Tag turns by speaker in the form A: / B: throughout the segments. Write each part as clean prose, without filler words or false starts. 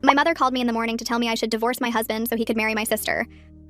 A: My mother called me in the morning to tell me I should divorce my husband so he could marry my sister,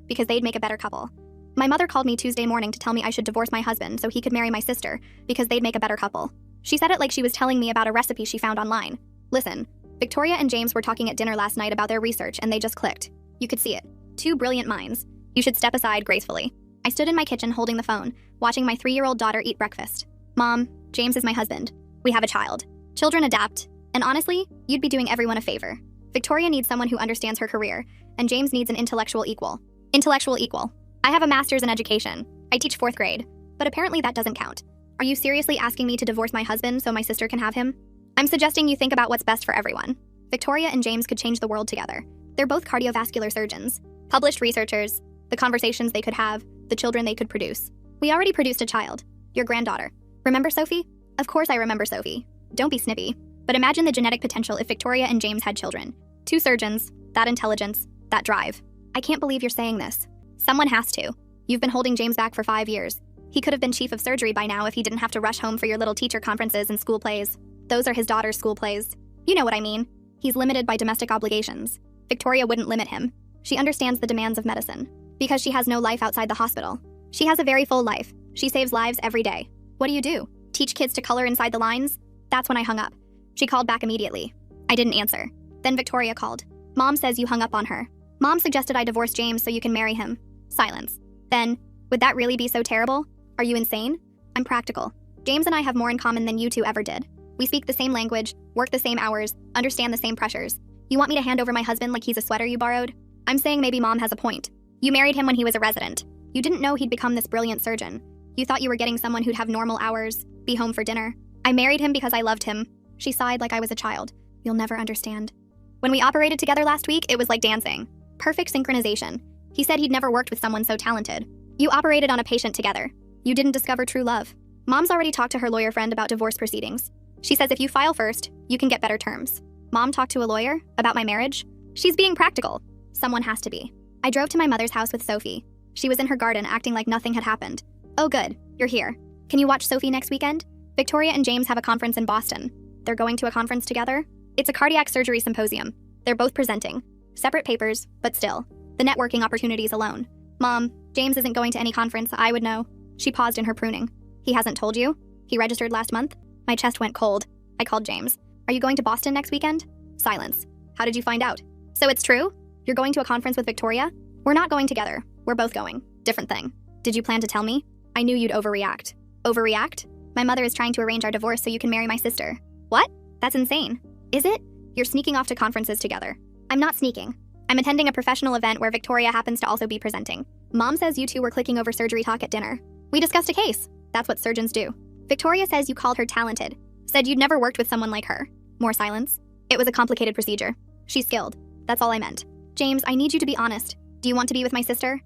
A: because they'd make a better couple. My mother called me Tuesday morning to tell me I should divorce my husband so he could marry my sister, because they'd make a better couple. She said it like she was telling me about a recipe she found online. Listen, Victoria and James were talking at dinner last night about their research and they just clicked. You could see it. Two brilliant minds. You should step aside gracefully. I stood in my kitchen holding the phone, watching my 3-year-old daughter eat breakfast. Mom, James is my husband. We have a child. Children adapt. And honestly, you'd be doing everyone a favor. Victoria needs someone who understands her career, and James needs an intellectual equal. Intellectual equal. I have a master's in education. I teach 4th grade. But apparently that doesn't count. Are you seriously asking me to divorce my husband so my sister can have him? I'm suggesting you think about what's best for everyone. Victoria and James could change the world together. They're both cardiovascular surgeons, published researchers, the conversations they could have, the children they could produce. We already produced a child, your granddaughter. Remember Sophie? Of course I remember Sophie. Don't be snippy. But imagine the genetic potential if Victoria and James had children. 2 surgeons, that intelligence, that drive. I can't believe you're saying this. Someone has to. You've been holding James back for 5 years. He could have been chief of surgery by now if he didn't have to rush home for your little teacher conferences and school plays. Those are his daughter's school plays. You know what I mean. He's limited by domestic obligations. Victoria wouldn't limit him. She understands the demands of medicine. Because she has no life outside the hospital. She has a very full life. She saves lives every day. What do? Teach kids to color inside the lines? That's when I hung up. She called back immediately. I didn't answer. Then Victoria called. Mom says you hung up on her. Mom suggested I divorce James so you can marry him. Silence. Then, would that really be so terrible? Are you insane? I'm practical. James and I have more in common than you two ever did. We speak the same language, work the same hours, understand the same pressures. You want me to hand over my husband like he's a sweater you borrowed? I'm saying maybe Mom has a point. You married him when he was a resident. You didn't know he'd become this brilliant surgeon. You thought you were getting someone who'd have normal hours, be home for dinner. I married him because I loved him. She sighed like I was a child. You'll never understand. When we operated together last week, it was like dancing. Perfect synchronization. He said he'd never worked with someone so talented. You operated on a patient together. You didn't discover true love. Mom's already talked to her lawyer friend about divorce proceedings. She says if you file first, you can get better terms. Mom talked to a lawyer about my marriage? She's being practical. Someone has to be. I drove to my mother's house with Sophie. She was in her garden acting like nothing had happened. Oh good, you're here. Can you watch Sophie next weekend? Victoria and James have a conference in Boston. They're going to a conference together? It's a cardiac surgery symposium. They're both presenting. Separate papers, but still. The networking opportunities alone. Mom, James isn't going to any conference, I would know. She paused in her pruning. He hasn't told you? He registered last month? My chest went cold. I called James. Are you going to Boston next weekend? Silence. How did you find out? So it's true? You're going to a conference with Victoria? We're not going together. We're both going. Different thing. Did you plan to tell me? I knew you'd overreact. Overreact? My mother is trying to arrange our divorce so you can marry my sister. What? That's insane. Is it? You're sneaking off to conferences together. I'm not sneaking. I'm attending a professional event where Victoria happens to also be presenting. Mom says you two were clicking over surgery talk at dinner. We discussed a case. That's what surgeons do. Victoria says you called her talented. Said you'd never worked with someone like her. More silence. It was a complicated procedure. She's skilled. That's all I meant. James, I need you to be honest. Do you want to be with my sister?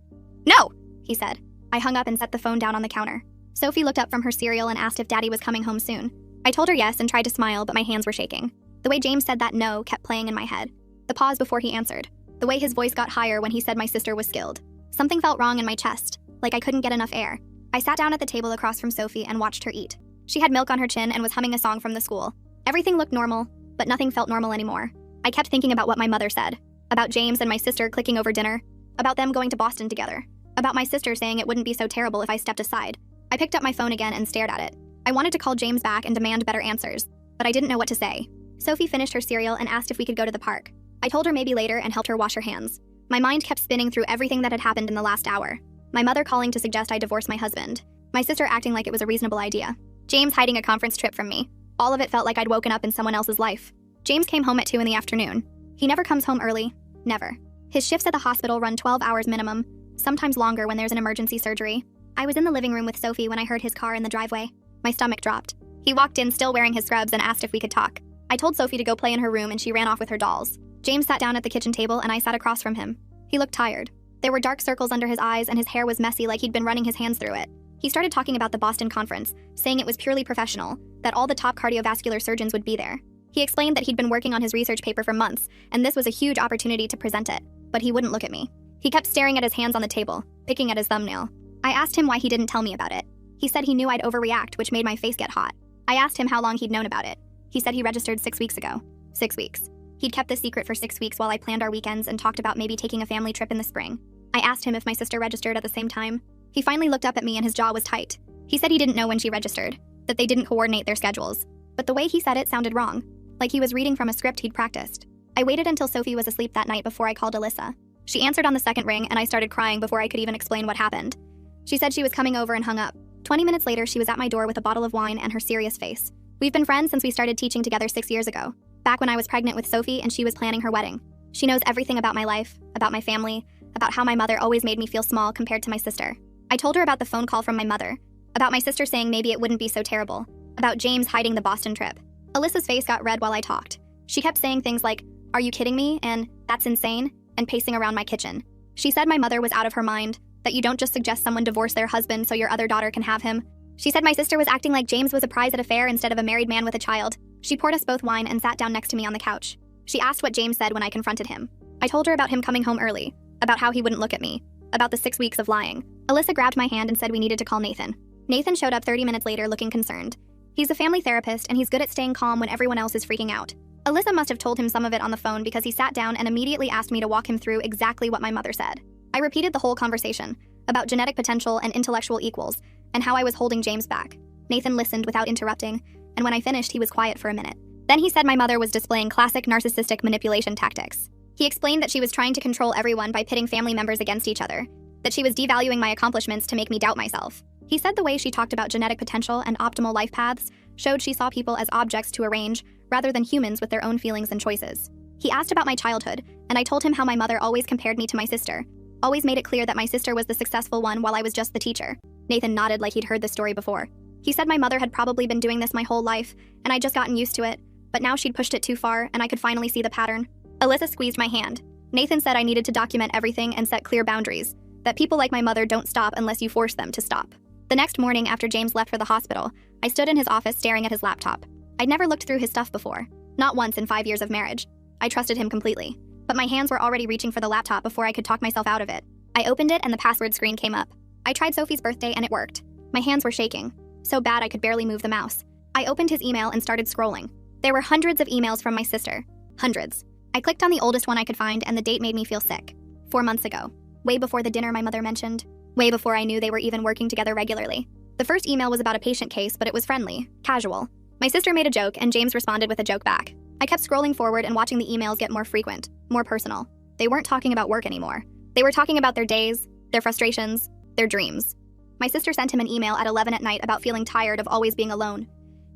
A: No, he said. I hung up and set the phone down on the counter. Sophie looked up from her cereal and asked if Daddy was coming home soon. I told her yes and tried to smile, but my hands were shaking. The way James said that no kept playing in my head. The pause before he answered. The way his voice got higher when he said my sister was skilled. Something felt wrong in my chest, like I couldn't get enough air. I sat down at the table across from Sophie and watched her eat. She had milk on her chin and was humming a song from the school. Everything looked normal, but nothing felt normal anymore. I kept thinking about what my mother said. About James and my sister clicking over dinner. About them going to Boston together. About my sister saying it wouldn't be so terrible if I stepped aside. I picked up my phone again and stared at it. I wanted to call James back and demand better answers, but I didn't know what to say. Sophie finished her cereal and asked if we could go to the park. I told her maybe later and helped her wash her hands. My mind kept spinning through everything that had happened in the last hour. My mother calling to suggest I divorce my husband. My sister acting like it was a reasonable idea. James hiding a conference trip from me. All of it felt like I'd woken up in someone else's life. James came home at 2 in the afternoon. He never comes home early. Never. His shifts at the hospital run 12 hours minimum, sometimes longer when there's an emergency surgery. I was in the living room with Sophie when I heard his car in the driveway. My stomach dropped. He walked in still wearing his scrubs and asked if we could talk. I told Sophie to go play in her room and she ran off with her dolls. James sat down at the kitchen table and I sat across from him. He looked tired. There were dark circles under his eyes and his hair was messy like he'd been running his hands through it. He started talking about the Boston conference, saying it was purely professional, that all the top cardiovascular surgeons would be there. He explained that he'd been working on his research paper for months, and this was a huge opportunity to present it. But he wouldn't look at me. He kept staring at his hands on the table, picking at his thumbnail. I asked him why he didn't tell me about it. He said he knew I'd overreact, which made my face get hot. I asked him how long he'd known about it. He said he registered 6 weeks ago. 6 weeks. He'd kept this secret for 6 weeks while I planned our weekends and talked about maybe taking a family trip in the spring. I asked him if my sister registered at the same time. He finally looked up at me and his jaw was tight. He said he didn't know when she registered, that they didn't coordinate their schedules. But the way he said it sounded wrong, like he was reading from a script he'd practiced. I waited until Sophie was asleep that night before I called Alyssa. She answered on the second ring and I started crying before I could even explain what happened. She said she was coming over and hung up. 20 minutes later, she was at my door with a bottle of wine and her serious face. We've been friends since we started teaching together 6 years ago, back when I was pregnant with Sophie and she was planning her wedding. She knows everything about my life, about my family, about how my mother always made me feel small compared to my sister. I told her about the phone call from my mother, about my sister saying maybe it wouldn't be so terrible, about James hiding the Boston trip. Alyssa's face got red while I talked. She kept saying things like, "Are you kidding me?" and "That's insane," and pacing around my kitchen. She said my mother was out of her mind, that you don't just suggest someone divorce their husband so your other daughter can have him. She said my sister was acting like James was a prize at a fair instead of a married man with a child. She poured us both wine and sat down next to me on the couch. She asked what James said when I confronted him. I told her about him coming home early, about how he wouldn't look at me, about the 6 weeks of lying. Alyssa grabbed my hand and said we needed to call Nathan. Nathan showed up 30 minutes later looking concerned. He's a family therapist and he's good at staying calm when everyone else is freaking out. Alyssa must have told him some of it on the phone because he sat down and immediately asked me to walk him through exactly what my mother said. I repeated the whole conversation, about genetic potential and intellectual equals, and how I was holding James back. Nathan listened without interrupting, and when I finished, he was quiet for a minute. Then he said my mother was displaying classic narcissistic manipulation tactics. He explained that she was trying to control everyone by pitting family members against each other, that she was devaluing my accomplishments to make me doubt myself. He said the way she talked about genetic potential and optimal life paths showed she saw people as objects to arrange rather than humans with their own feelings and choices. He asked about my childhood, and I told him how my mother always compared me to my sister, always made it clear that my sister was the successful one while I was just the teacher. Nathan nodded like he'd heard the story before. He said my mother had probably been doing this my whole life, and I'd just gotten used to it, but now she'd pushed it too far, and I could finally see the pattern. Alyssa squeezed my hand. Nathan said I needed to document everything and set clear boundaries, that people like my mother don't stop unless you force them to stop. The next morning after James left for the hospital, I stood in his office staring at his laptop. I'd never looked through his stuff before, not once in 5 years of marriage. I trusted him completely, but my hands were already reaching for the laptop before I could talk myself out of it. I opened it and the password screen came up. I tried Sophie's birthday and it worked. My hands were shaking, so bad I could barely move the mouse. I opened his email and started scrolling. There were hundreds of emails from my sister. Hundreds. I clicked on the oldest one I could find and the date made me feel sick. 4 months ago. Way before the dinner my mother mentioned. Way before I knew they were even working together regularly. The first email was about a patient case, but it was friendly, casual. My sister made a joke and James responded with a joke back. I kept scrolling forward and watching the emails get more frequent, more personal. They weren't talking about work anymore. They were talking about their days, their frustrations, their dreams. My sister sent him an email at 11 at night about feeling tired of always being alone.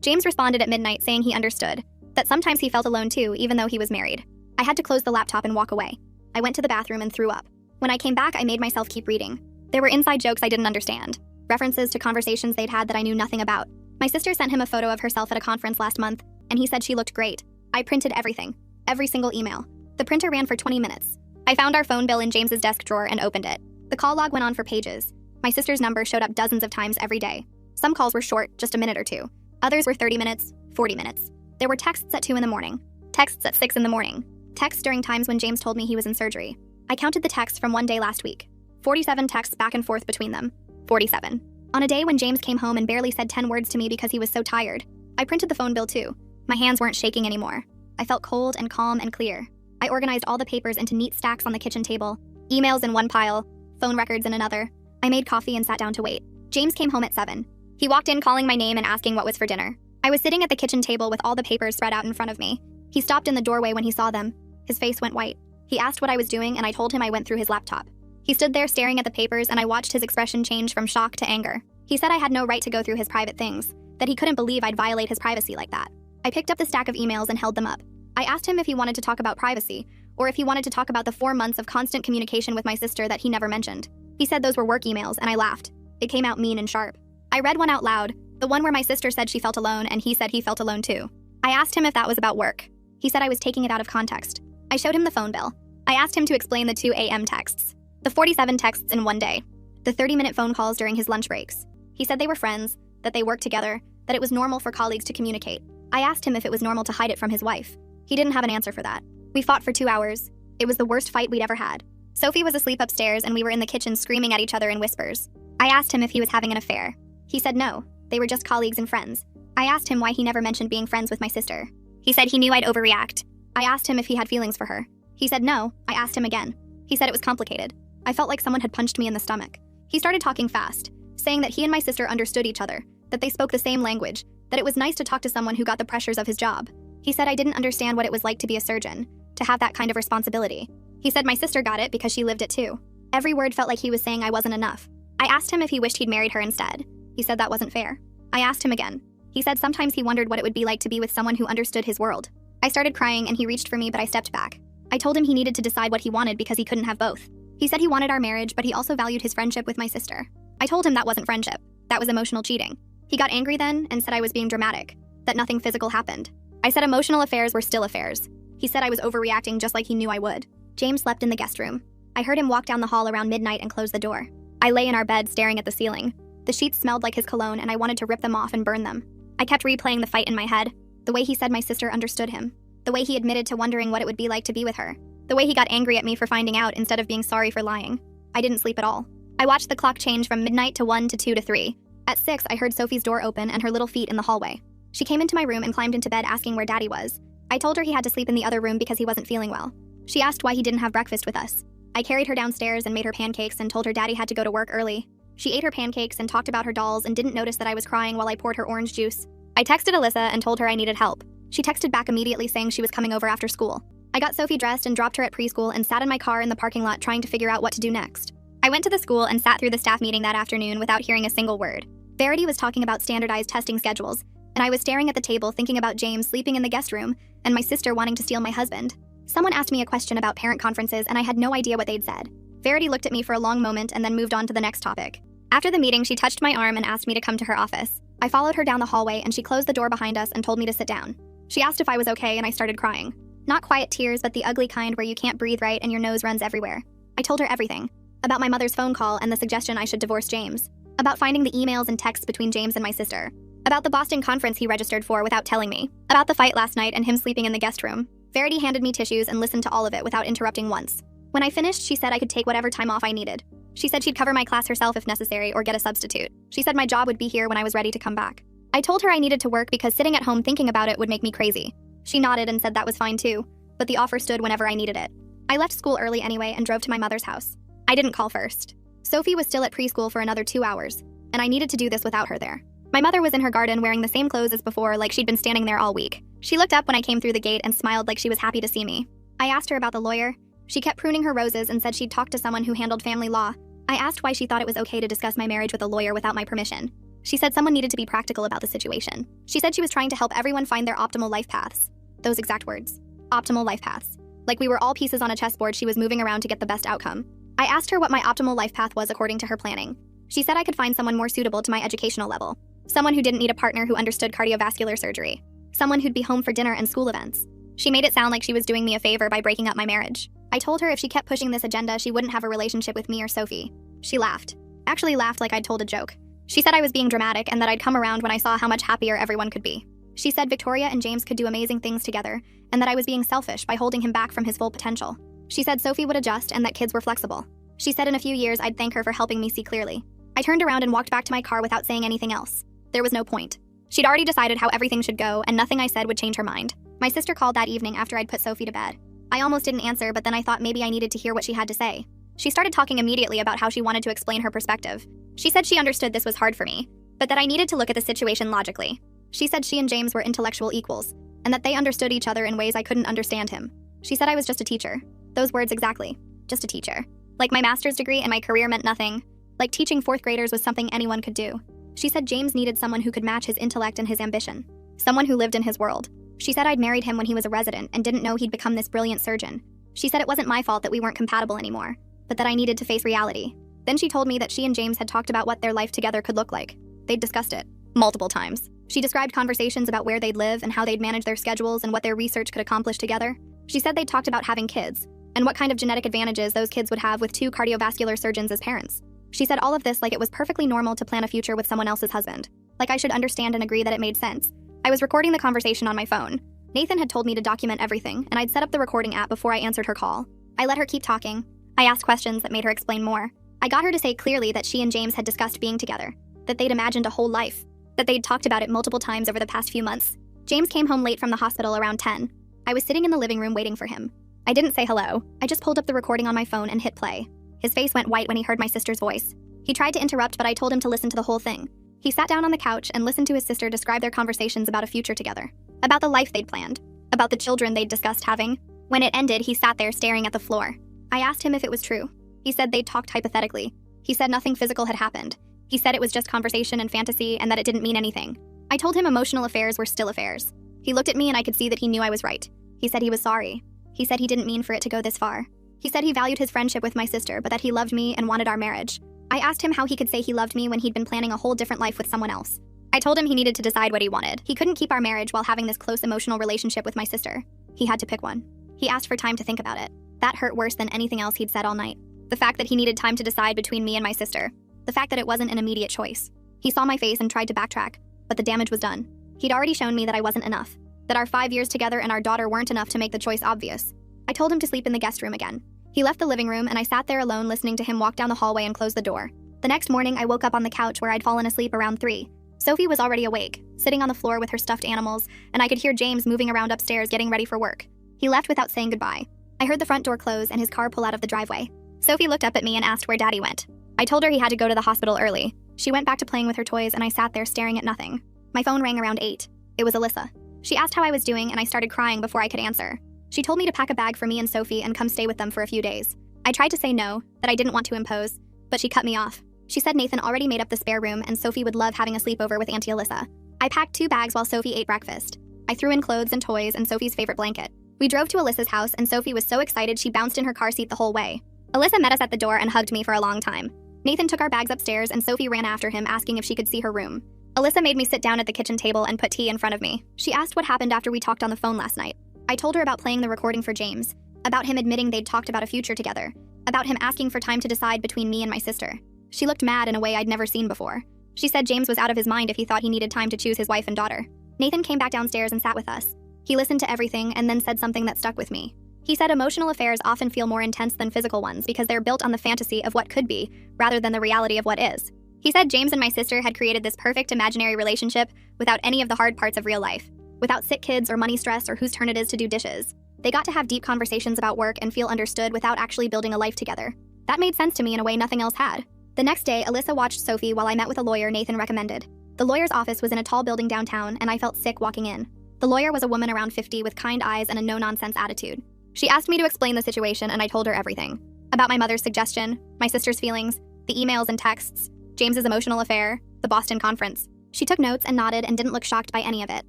A: James responded at midnight saying he understood, that sometimes he felt alone too, even though he was married. I had to close the laptop and walk away. I went to the bathroom and threw up. When I came back, I made myself keep reading. There were inside jokes I didn't understand, references to conversations they'd had that I knew nothing about. My sister sent him a photo of herself at a conference last month, and he said she looked great. I printed everything, every single email. The printer ran for 20 minutes. I found our phone bill in James's desk drawer and opened it. The call log went on for pages. My sister's number showed up dozens of times every day. Some calls were short, just a minute or two. Others were 30 minutes, 40 minutes. There were texts at 2 in the morning, texts at 6 in the morning, texts during times when James told me he was in surgery. I counted the texts from one day last week. 47 texts back and forth between them. 47. On a day when James came home and barely said 10 words to me because he was so tired. I printed the phone bill too. My hands weren't shaking anymore. I felt cold and calm and clear. I organized all the papers into neat stacks on the kitchen table, emails in one pile, phone records in another. I made coffee and sat down to wait. James came home at 7. He walked in calling my name and asking what was for dinner. I was sitting at the kitchen table with all the papers spread out in front of me. He stopped in the doorway when he saw them. His face went white. He asked what I was doing and I told him I went through his laptop. He stood there staring at the papers and I watched his expression change from shock to anger. He said I had no right to go through his private things, that he couldn't believe I'd violate his privacy like that. I picked up the stack of emails and held them up. I asked him if he wanted to talk about privacy, or if he wanted to talk about the 4 months of constant communication with my sister that he never mentioned. He said those were work emails and I laughed. It came out mean and sharp. I read one out loud, the one where my sister said she felt alone and he said he felt alone too. I asked him if that was about work. He said I was taking it out of context. I showed him the phone bill. I asked him to explain the 2 a.m. texts, the 47 texts in one day, the 30-minute phone calls during his lunch breaks. He said they were friends, that they worked together, that it was normal for colleagues to communicate. I asked him if it was normal to hide it from his wife. He didn't have an answer for that. We fought for 2 hours. It was the worst fight we'd ever had. Sophie was asleep upstairs and we were in the kitchen screaming at each other in whispers. I asked him if he was having an affair. He said no, they were just colleagues and friends. I asked him why he never mentioned being friends with my sister. He said he knew I'd overreact, I asked him if he had feelings for her. He said no. I asked him again. He said it was complicated. I felt like someone had punched me in the stomach. He started talking fast, saying that he and my sister understood each other, that they spoke the same language, that it was nice to talk to someone who got the pressures of his job. He said I didn't understand what it was like to be a surgeon, to have that kind of responsibility. He said my sister got it because she lived it too. Every word felt like he was saying I wasn't enough. I asked him if he wished he'd married her instead. He said that wasn't fair. I asked him again. He said sometimes he wondered what it would be like to be with someone who understood his world. I started crying and he reached for me, but I stepped back. I told him he needed to decide what he wanted because he couldn't have both. He said he wanted our marriage, but he also valued his friendship with my sister. I told him that wasn't friendship. That was emotional cheating. He got angry then and said I was being dramatic, that nothing physical happened. I said emotional affairs were still affairs. He said I was overreacting just like he knew I would. James slept in the guest room. I heard him walk down the hall around midnight and close the door. I lay in our bed staring at the ceiling. The sheets smelled like his cologne and I wanted to rip them off and burn them. I kept replaying the fight in my head. The way he said my sister understood him. The way he admitted to wondering what it would be like to be with her. The way he got angry at me for finding out instead of being sorry for lying. I didn't sleep at all. I watched the clock change from midnight to 1 to 2 to 3. At 6, I heard Sophie's door open and her little feet in the hallway. She came into my room and climbed into bed asking where Daddy was. I told her he had to sleep in the other room because he wasn't feeling well. She asked why he didn't have breakfast with us. I carried her downstairs and made her pancakes and told her Daddy had to go to work early. She ate her pancakes and talked about her dolls and didn't notice that I was crying while I poured her orange juice. I texted Alyssa and told her I needed help. She texted back immediately saying she was coming over after school. I got Sophie dressed and dropped her at preschool and sat in my car in the parking lot trying to figure out what to do next. I went to the school and sat through the staff meeting that afternoon without hearing a single word. Verity was talking about standardized testing schedules, and I was staring at the table thinking about James sleeping in the guest room and my sister wanting to steal my husband. Someone asked me a question about parent conferences and I had no idea what they'd said. Verity looked at me for a long moment and then moved on to the next topic. After the meeting, she touched my arm and asked me to come to her office. I followed her down the hallway and she closed the door behind us and told me to sit down. She asked if I was okay and I started crying. Not quiet tears, but the ugly kind where you can't breathe right and your nose runs everywhere. I told her everything. About my mother's phone call and the suggestion I should divorce James. About finding the emails and texts between James and my sister. About the Boston conference he registered for without telling me. About the fight last night and him sleeping in the guest room. Verity handed me tissues and listened to all of it without interrupting once. When I finished, she said I could take whatever time off I needed. She said she'd cover my class herself if necessary or get a substitute. She said my job would be here when I was ready to come back. I told her I needed to work because sitting at home thinking about it would make me crazy. She nodded and said that was fine too, but the offer stood whenever I needed it. I left school early anyway and drove to my mother's house. I didn't call first. Sophie was still at preschool for another 2 hours, and I needed to do this without her there. My mother was in her garden wearing the same clothes as before, like she'd been standing there all week. She looked up when I came through the gate and smiled like she was happy to see me. I asked her about the lawyer. She kept pruning her roses and said she'd talked to someone who handled family law. I asked why she thought it was okay to discuss my marriage with a lawyer without my permission. She said someone needed to be practical about the situation. She said she was trying to help everyone find their optimal life paths. Those exact words. Optimal life paths. Like we were all pieces on a chessboard she was moving around to get the best outcome. I asked her what my optimal life path was according to her planning. She said I could find someone more suitable to my educational level. Someone who didn't need a partner who understood cardiovascular surgery. Someone who'd be home for dinner and school events. She made it sound like she was doing me a favor by breaking up my marriage. I told her if she kept pushing this agenda, she wouldn't have a relationship with me or Sophie. She laughed. Actually laughed like I'd told a joke. She said I was being dramatic and that I'd come around when I saw how much happier everyone could be. She said Victoria and James could do amazing things together, and that I was being selfish by holding him back from his full potential. She said Sophie would adjust and that kids were flexible. She said in a few years I'd thank her for helping me see clearly. I turned around and walked back to my car without saying anything else. There was no point. She'd already decided how everything should go, and nothing I said would change her mind. My sister called that evening after I'd put Sophie to bed. I almost didn't answer, but then I thought maybe I needed to hear what she had to say. She started talking immediately about how she wanted to explain her perspective. She said she understood this was hard for me, but that I needed to look at the situation logically. She said she and James were intellectual equals, and that they understood each other in ways I couldn't understand him. She said I was just a teacher. Those words exactly. Just a teacher. Like my master's degree and my career meant nothing. Like teaching fourth graders was something anyone could do. She said James needed someone who could match his intellect and his ambition. Someone who lived in his world. She said I'd married him when he was a resident and didn't know he'd become this brilliant surgeon. She said it wasn't my fault that we weren't compatible anymore, but that I needed to face reality. Then she told me that she and James had talked about what their life together could look like. They'd discussed it. Multiple times. She described conversations about where they'd live and how they'd manage their schedules and what their research could accomplish together. She said they'd talked about having kids, and what kind of genetic advantages those kids would have with 2 cardiovascular surgeons as parents. She said all of this like it was perfectly normal to plan a future with someone else's husband. Like I should understand and agree that it made sense. I was recording the conversation on my phone. Nathan had told me to document everything, and I'd set up the recording app before I answered her call. I let her keep talking. I asked questions that made her explain more. I got her to say clearly that she and James had discussed being together, that they'd imagined a whole life, that they'd talked about it multiple times over the past few months. James came home late from the hospital around 10. I was sitting in the living room waiting for him. I didn't say hello. I just pulled up the recording on my phone and hit play. His face went white when he heard my sister's voice. He tried to interrupt, but I told him to listen to the whole thing. He sat down on the couch and listened to his sister describe their conversations about a future together, about the life they'd planned, about the children they'd discussed having. When it ended, he sat there staring at the floor. I asked him if it was true. He said they'd talked hypothetically. He said nothing physical had happened. He said it was just conversation and fantasy and that it didn't mean anything. I told him emotional affairs were still affairs. He looked at me and I could see that he knew I was right. He said he was sorry. He said he didn't mean for it to go this far. He said he valued his friendship with my sister, but that he loved me and wanted our marriage. I asked him how he could say he loved me when he'd been planning a whole different life with someone else. I told him he needed to decide what he wanted. He couldn't keep our marriage while having this close emotional relationship with my sister. He had to pick one. He asked for time to think about it. That hurt worse than anything else he'd said all night. The fact that he needed time to decide between me and my sister. The fact that it wasn't an immediate choice. He saw my face and tried to backtrack, but the damage was done. He'd already shown me that I wasn't enough. That our 5 years together and our daughter weren't enough to make the choice obvious. I told him to sleep in the guest room again. He left the living room and I sat there alone listening to him walk down the hallway and close the door. The next morning, I woke up on the couch where I'd fallen asleep around 3. Sophie was already awake, sitting on the floor with her stuffed animals, and I could hear James moving around upstairs getting ready for work. He left without saying goodbye. I heard the front door close and his car pull out of the driveway. Sophie looked up at me and asked where Daddy went. I told her he had to go to the hospital early. She went back to playing with her toys and I sat there staring at nothing. My phone rang around 8. It was Alyssa. She asked how I was doing and I started crying before I could answer. She told me to pack a bag for me and Sophie and come stay with them for a few days. I tried to say no, that I didn't want to impose, but she cut me off. She said Nathan already made up the spare room and Sophie would love having a sleepover with Auntie Alyssa. I packed 2 bags while Sophie ate breakfast. I threw in clothes and toys and Sophie's favorite blanket. We drove to Alyssa's house and Sophie was so excited she bounced in her car seat the whole way. Alyssa met us at the door and hugged me for a long time. Nathan took our bags upstairs and Sophie ran after him asking if she could see her room. Alyssa made me sit down at the kitchen table and put tea in front of me. She asked what happened after we talked on the phone last night. I told her about playing the recording for James, about him admitting they'd talked about a future together, about him asking for time to decide between me and my sister. She looked mad in a way I'd never seen before. She said James was out of his mind if he thought he needed time to choose his wife and daughter. Nathan came back downstairs and sat with us. He listened to everything and then said something that stuck with me. He said emotional affairs often feel more intense than physical ones because they're built on the fantasy of what could be, rather than the reality of what is. He said James and my sister had created this perfect imaginary relationship without any of the hard parts of real life. Without sick kids or money stress or whose turn it is to do dishes. They got to have deep conversations about work and feel understood without actually building a life together. That made sense to me in a way nothing else had. The next day, Alyssa watched Sophie while I met with a lawyer Nathan recommended. The lawyer's office was in a tall building downtown, and I felt sick walking in. The lawyer was a woman around 50 with kind eyes and a no-nonsense attitude. She asked me to explain the situation, and I told her everything. About my mother's suggestion, my sister's feelings, the emails and texts, James's emotional affair, the Boston conference. She took notes and nodded and didn't look shocked by any of it.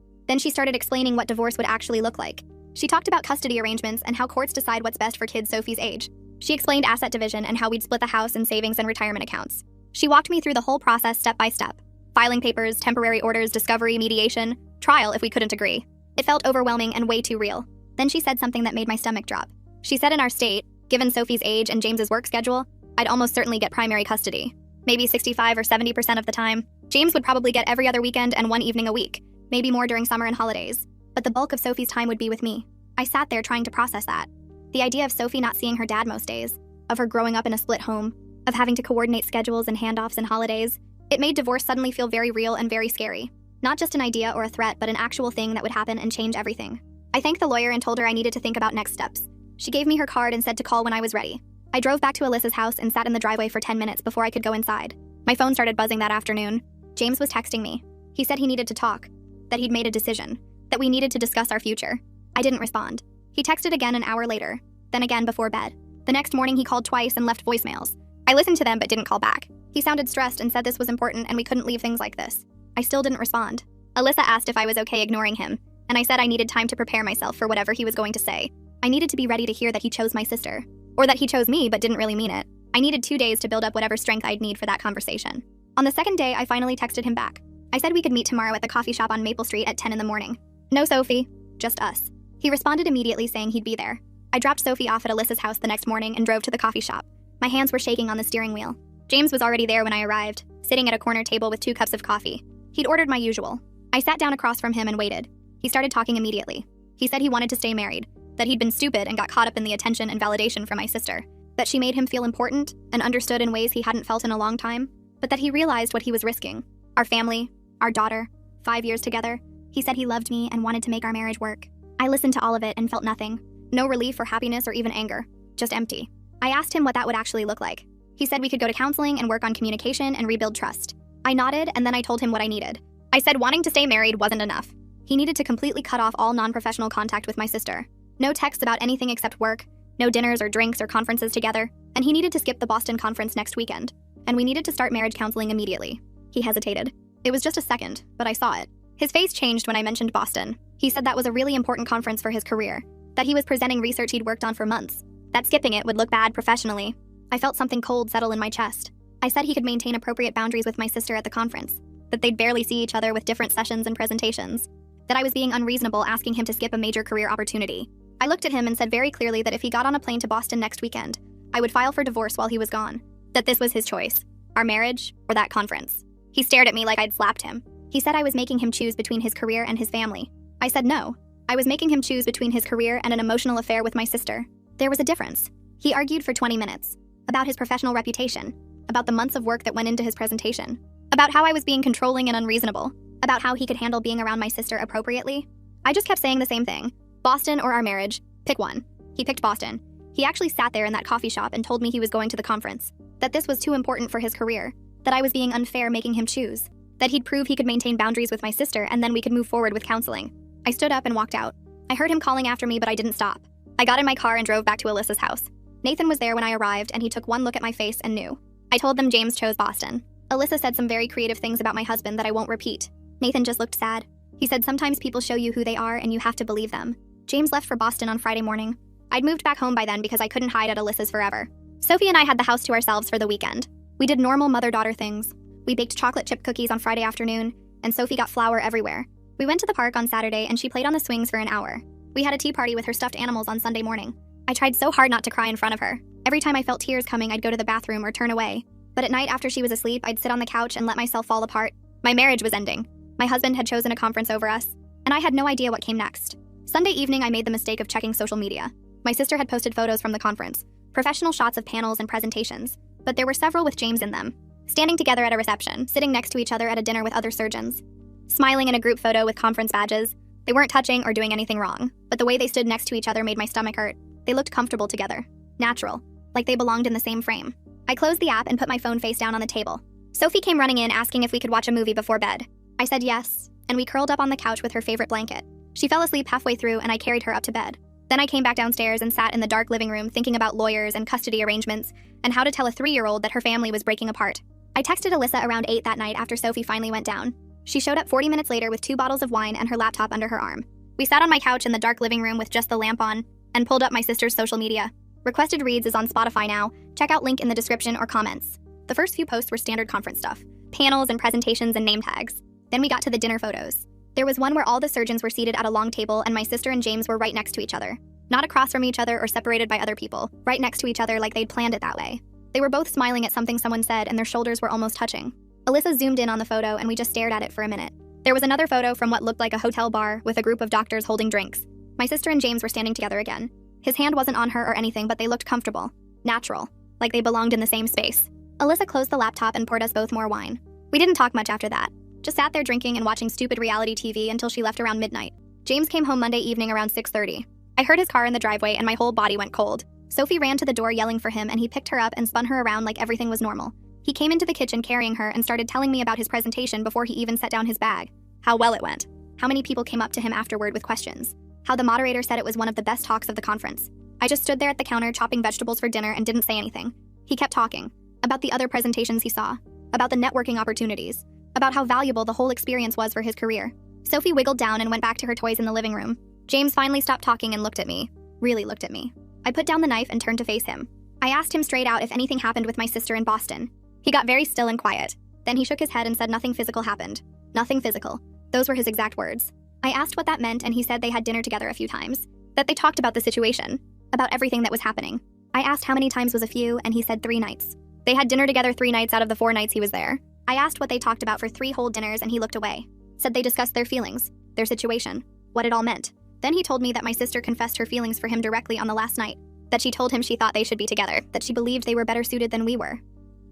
A: Then she started explaining what divorce would actually look like. She talked about custody arrangements and how courts decide what's best for kids Sophie's age. She explained asset division and how we'd split the house and savings and retirement accounts. She walked me through the whole process step by step. Filing papers, temporary orders, discovery, mediation, trial if we couldn't agree. It felt overwhelming and way too real. Then she said something that made my stomach drop. She said in our state, given Sophie's age and James's work schedule, I'd almost certainly get primary custody. Maybe 65 or 70% of the time. James would probably get every other weekend and 1 evening a week, maybe more during summer and holidays. But the bulk of Sophie's time would be with me. I sat there trying to process that. The idea of Sophie not seeing her dad most days, of her growing up in a split home, of having to coordinate schedules and handoffs and holidays, it made divorce suddenly feel very real and very scary. Not just an idea or a threat, but an actual thing that would happen and change everything. I thanked the lawyer and told her I needed to think about next steps. She gave me her card and said to call when I was ready. I drove back to Alyssa's house and sat in the driveway for 10 minutes before I could go inside. My phone started buzzing that afternoon. James was texting me. He said he needed to talk, that he'd made a decision, that we needed to discuss our future. I didn't respond. He texted again an hour later, then again before bed. The next morning he called twice and left voicemails. I listened to them but didn't call back. He sounded stressed and said this was important and we couldn't leave things like this. I still didn't respond. Alyssa asked if I was okay ignoring him, and I said I needed time to prepare myself for whatever he was going to say. I needed to be ready to hear that he chose my sister. Or that he chose me but didn't really mean it. I needed 2 days to build up whatever strength I'd need for that conversation. On the second day, I finally texted him back. I said we could meet tomorrow at the coffee shop on Maple Street at 10 in the morning. No Sophie, just us. He responded immediately saying he'd be there. I dropped Sophie off at Alyssa's house the next morning and drove to the coffee shop. My hands were shaking on the steering wheel. James was already there when I arrived, sitting at a corner table with 2 cups of coffee. He'd ordered my usual. I sat down across from him and waited. He started talking immediately. He said he wanted to stay married, that he'd been stupid and got caught up in the attention and validation from my sister, that she made him feel important and understood in ways he hadn't felt in a long time, but that he realized what he was risking. Our family, our daughter, 5 years together. He said he loved me and wanted to make our marriage work. I listened to all of it and felt nothing. No relief or happiness or even anger. Just empty. I asked him what that would actually look like. He said we could go to counseling and work on communication and rebuild trust. I nodded and then I told him what I needed. I said wanting to stay married wasn't enough. He needed to completely cut off all non-professional contact with my sister. No texts about anything except work, no dinners or drinks or conferences together, and he needed to skip the Boston conference next weekend. And we needed to start marriage counseling immediately. He hesitated. It was just a second, but I saw it. His face changed when I mentioned Boston. He said that was a really important conference for his career, that he was presenting research he'd worked on for months, that skipping it would look bad professionally. I felt something cold settle in my chest. I said he could maintain appropriate boundaries with my sister at the conference, that they'd barely see each other with different sessions and presentations, that I was being unreasonable asking him to skip a major career opportunity. I looked at him and said very clearly that if he got on a plane to Boston next weekend, I would file for divorce while he was gone, that this was his choice, our marriage or that conference. He stared at me like I'd slapped him. He said I was making him choose between his career and his family. I said no. I was making him choose between his career and an emotional affair with my sister. There was a difference. He argued for 20 minutes. About his professional reputation. About the months of work that went into his presentation. About how I was being controlling and unreasonable. About how he could handle being around my sister appropriately. I just kept saying the same thing. Boston or our marriage. Pick one. He picked Boston. He actually sat there in that coffee shop and told me he was going to the conference. That this was too important for his career. That I was being unfair making him choose. That he'd prove he could maintain boundaries with my sister and then we could move forward with counseling. I stood up and walked out. I heard him calling after me, but I didn't stop. I got in my car and drove back to Alyssa's house. Nathan was there when I arrived and he took one look at my face and knew. I told them James chose Boston. Alyssa said some very creative things about my husband that I won't repeat. Nathan just looked sad. He said sometimes people show you who they are and you have to believe them. James left for Boston on Friday morning. I'd moved back home by then because I couldn't hide at Alyssa's forever. Sophie and I had the house to ourselves for the weekend. We did normal mother-daughter things. We baked chocolate chip cookies on Friday afternoon, and Sophie got flour everywhere. We went to the park on Saturday and she played on the swings for an hour. We had a tea party with her stuffed animals on Sunday morning. I tried so hard not to cry in front of her. Every time I felt tears coming, I'd go to the bathroom or turn away. But at night after she was asleep, I'd sit on the couch and let myself fall apart. My marriage was ending. My husband had chosen a conference over us, and I had no idea what came next. Sunday evening, I made the mistake of checking social media. My sister had posted photos from the conference, professional shots of panels and presentations, but there were several with James in them. Standing together at a reception, sitting next to each other at a dinner with other surgeons. Smiling in a group photo with conference badges. They weren't touching or doing anything wrong, but the way they stood next to each other made my stomach hurt. They looked comfortable together. Natural. Like they belonged in the same frame. I closed the app and put my phone face down on the table. Sophie came running in asking if we could watch a movie before bed. I said yes, and we curled up on the couch with her favorite blanket. She fell asleep halfway through and I carried her up to bed. Then I came back downstairs and sat in the dark living room thinking about lawyers and custody arrangements and how to tell a 3-year-old that her family was breaking apart. I texted Alyssa around 8 that night after Sophie finally went down. She showed up 40 minutes later with 2 bottles of wine and her laptop under her arm. We sat on my couch in the dark living room with just the lamp on and pulled up my sister's social media. Requested Reads is on Spotify now. Check out link in the description or comments. The first few posts were standard conference stuff. Panels and presentations and name tags. Then we got to the dinner photos. There was one where all the surgeons were seated at a long table and my sister and James were right next to each other. Not across from each other or separated by other people. Right next to each other like they'd planned it that way. They were both smiling at something someone said and their shoulders were almost touching. Alyssa zoomed in on the photo and we just stared at it for a minute. There was another photo from what looked like a hotel bar with a group of doctors holding drinks. My sister and James were standing together again. His hand wasn't on her or anything, but they looked comfortable. Natural. Like they belonged in the same space. Alyssa closed the laptop and poured us both more wine. We didn't talk much after that. Just sat there drinking and watching stupid reality TV until she left around midnight. James came home Monday evening around 6:30. I heard his car in the driveway and my whole body went cold. Sophie ran to the door yelling for him and he picked her up and spun her around like everything was normal. He came into the kitchen carrying her and started telling me about his presentation before he even set down his bag. How well it went. How many people came up to him afterward with questions. How the moderator said it was one of the best talks of the conference. I just stood there at the counter chopping vegetables for dinner and didn't say anything. He kept talking. About the other presentations he saw. About the networking opportunities. About how valuable the whole experience was for his career. Sophie wiggled down and went back to her toys in the living room. James finally stopped talking and looked at me. Really looked at me. I put down the knife and turned to face him. I asked him straight out if anything happened with my sister in Boston. He got very still and quiet. Then he shook his head and said nothing physical happened. Nothing physical. Those were his exact words. I asked what that meant and he said they had dinner together a few times. That they talked about the situation. About everything that was happening. I asked how many times was a few and he said 3 nights. They had dinner together 3 nights out of the 4 nights he was there. I asked what they talked about for 3 whole dinners and he looked away. Said they discussed their feelings, their situation, what it all meant. Then he told me that my sister confessed her feelings for him directly on the last night. That she told him she thought they should be together, that she believed they were better suited than we were.